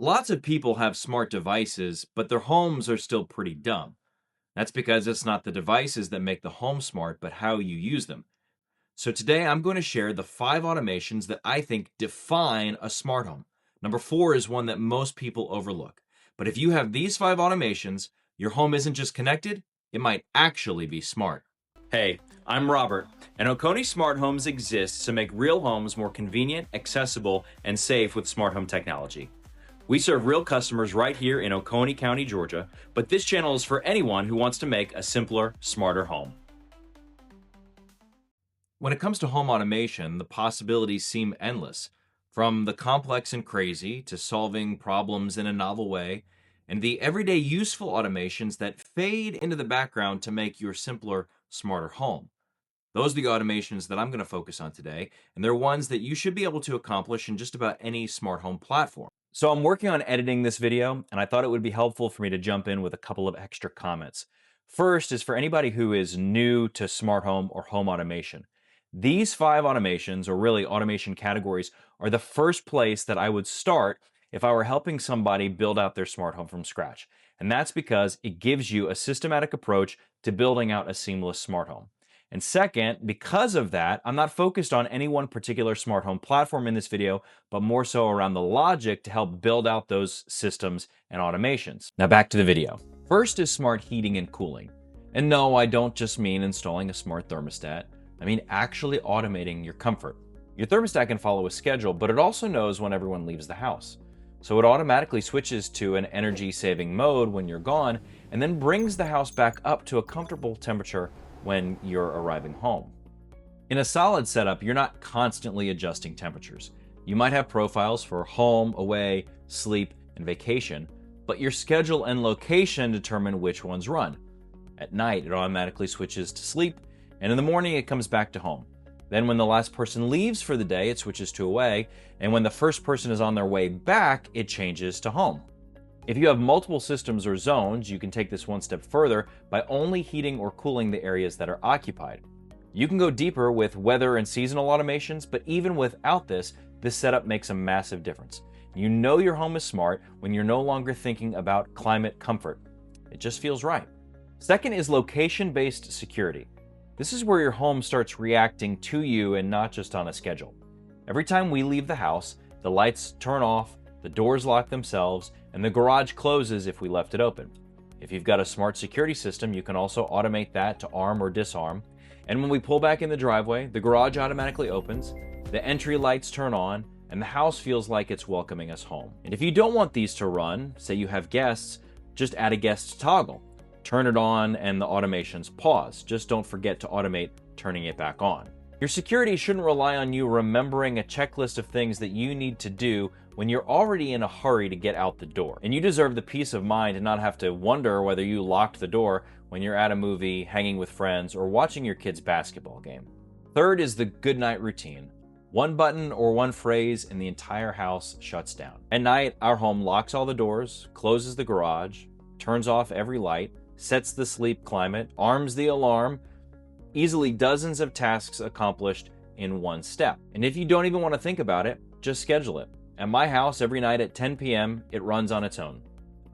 Lots of people have smart devices, but their homes are still pretty dumb. That's because it's not the devices that make the home smart, but how you use them. So today I'm going to share the 5 automations that I think define a smart home. Number 4 is one that most people overlook. But if you have these 5 automations, your home isn't just connected, it might actually be smart. Hey, I'm Robert, and Oconee Smart Homes exists to make real homes more convenient, accessible, and safe with smart home technology. We serve real customers right here in Oconee County, Georgia, but this channel is for anyone who wants to make a simpler, smarter home. When it comes to home automation, the possibilities seem endless. From the complex and crazy to solving problems in a novel way, and the everyday useful automations that fade into the background to make your simpler, smarter home. Those are the automations that I'm going to focus on today, and they're ones that you should be able to accomplish in just about any smart home platform. So I'm working on editing this video, and I thought it would be helpful for me to jump in with a couple of extra comments. First is for anybody who is new to smart home or home automation. These 5 automations, or really automation categories, are the first place that I would start if I were helping somebody build out their smart home from scratch. And that's because it gives you a systematic approach to building out a seamless smart home. And second, because of that, I'm not focused on any one particular smart home platform in this video, but more so around the logic to help build out those systems and automations. Now back to the video. First is smart heating and cooling. And no, I don't just mean installing a smart thermostat. I mean actually automating your comfort. Your thermostat can follow a schedule, but it also knows when everyone leaves the house. So it automatically switches to an energy-saving mode when you're gone, and then brings the house back up to a comfortable temperature when you're arriving home. In a solid setup, you're not constantly adjusting temperatures. You might have profiles for home, away, sleep, and vacation, but your schedule and location determine which ones run. At night, it automatically switches to sleep, and in the morning, it comes back to home. Then when the last person leaves for the day, it switches to away, and when the first person is on their way back, it changes to home. If you have multiple systems or zones, you can take this one step further by only heating or cooling the areas that are occupied. You can go deeper with weather and seasonal automations, but even without this setup makes a massive difference. You know your home is smart when you're no longer thinking about climate comfort. It just feels right. Second is location-based security. This is where your home starts reacting to you and not just on a schedule. Every time we leave the house, the lights turn off, the doors lock themselves, and the garage closes if we left it open. If you've got a smart security system, you can also automate that to arm or disarm. And when we pull back in the driveway, the garage automatically opens, the entry lights turn on, and the house feels like it's welcoming us home. And if you don't want these to run, say you have guests, just add a guest toggle. Turn it on and the automations pause. Just don't forget to automate turning it back on. Your security shouldn't rely on you remembering a checklist of things that you need to do when you're already in a hurry to get out the door. And you deserve the peace of mind to not have to wonder whether you locked the door when you're at a movie, hanging with friends, or watching your kid's basketball game. Third is the good night routine. One button or one phrase and the entire house shuts down. At night, our home locks all the doors, closes the garage, turns off every light, sets the sleep climate, arms the alarm, easily dozens of tasks accomplished in one step. And if you don't even want to think about it, just schedule it. At my house, every night at 10 p.m., it runs on its own.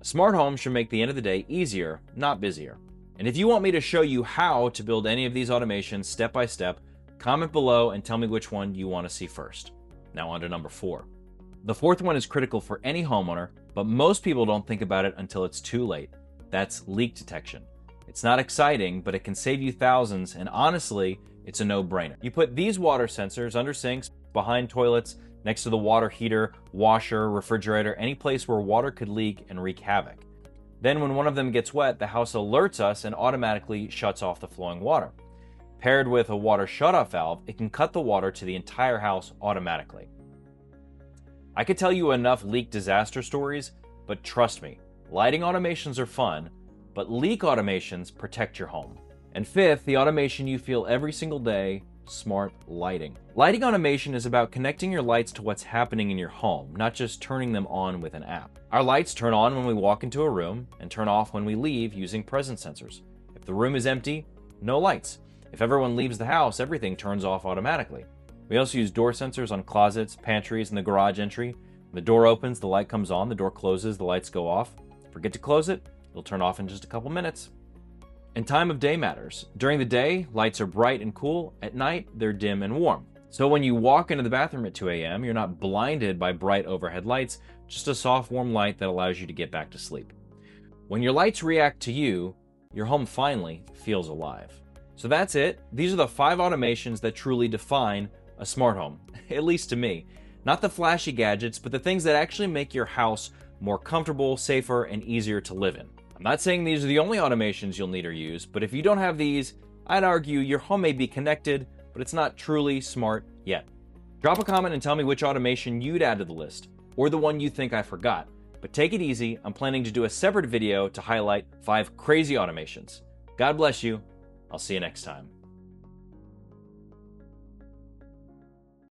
A smart home should make the end of the day easier, not busier. And if you want me to show you how to build any of these automations step by step, comment below and tell me which one you want to see first. Now on to number 4. The fourth one is critical for any homeowner, but most people don't think about it until it's too late. That's leak detection. It's not exciting, but it can save you thousands, and honestly, it's a no-brainer. You put these water sensors under sinks, behind toilets, next to the water heater, washer, refrigerator, any place where water could leak and wreak havoc. Then when one of them gets wet, the house alerts us and automatically shuts off the flowing water. Paired with a water shutoff valve, it can cut the water to the entire house automatically. I could tell you enough leak disaster stories, but trust me, lighting automations are fun, but leak automations protect your home. And fifth, the automation you feel every single day, smart lighting. Lighting automation is about connecting your lights to what's happening in your home, not just turning them on with an app. Our lights turn on when we walk into a room and turn off when we leave using presence sensors. If the room is empty, no lights. If everyone leaves the house, everything turns off automatically. We also use door sensors on closets, pantries, and the garage entry, The door opens, the light comes on, the door closes, the lights go off. Forget to close it, it'll turn off in just a couple minutes. And time of day matters. During the day, lights are bright and cool. At night, they're dim and warm. So when you walk into the bathroom at 2 a.m., you're not blinded by bright overhead lights, just a soft, warm light that allows you to get back to sleep. When your lights react to you, your home finally feels alive. So that's it. These are the 5 automations that truly define a smart home, at least to me. Not the flashy gadgets, but the things that actually make your house more comfortable, safer, and easier to live in. I'm not saying these are the only automations you'll need or use, but if you don't have these, I'd argue your home may be connected, but it's not truly smart yet. Drop a comment and tell me which automation you'd add to the list, or the one you think I forgot. But take it easy, I'm planning to do a separate video to highlight 5 crazy automations. God bless you. I'll see you next time.